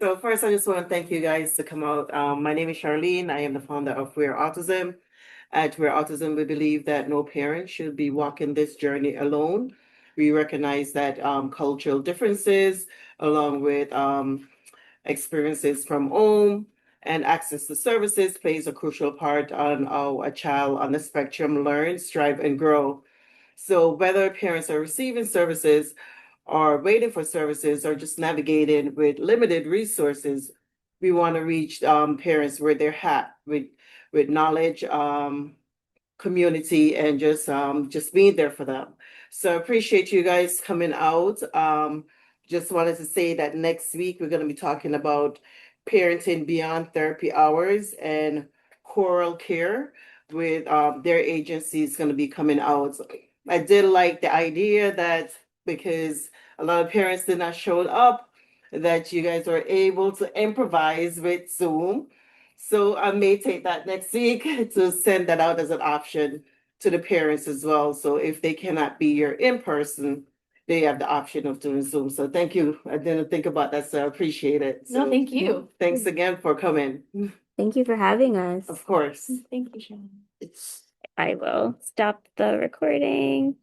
So first, I just want to thank you guys to come out. My name is Charlene. I am the founder of We Are Autism. At We Are Autism, we believe that no parent should be walking this journey alone. We recognize that cultural differences, along with experiences from home and access to services, plays a crucial part on how a child on the spectrum learns, strive, and grow. So whether parents are receiving services or waiting for services or just navigating with limited resources, we want to reach parents where they're at with knowledge, community, and just being there for them. So I appreciate you guys coming out. Just wanted to say that next week we're going to be talking about parenting beyond therapy hours and choral care with their agency is going to be coming out. I did like the idea that because a lot of parents did not show up, that you guys were able to improvise with Zoom. So I may take that next week to send that out as an option to the parents as well. So if they cannot be here in person, they have the option of doing Zoom. So thank you. I didn't think about that, so I appreciate it. No, So thank you. thanks again for coming. Thank you for having us. Of course. Thank you, Shannon. I will stop the recording.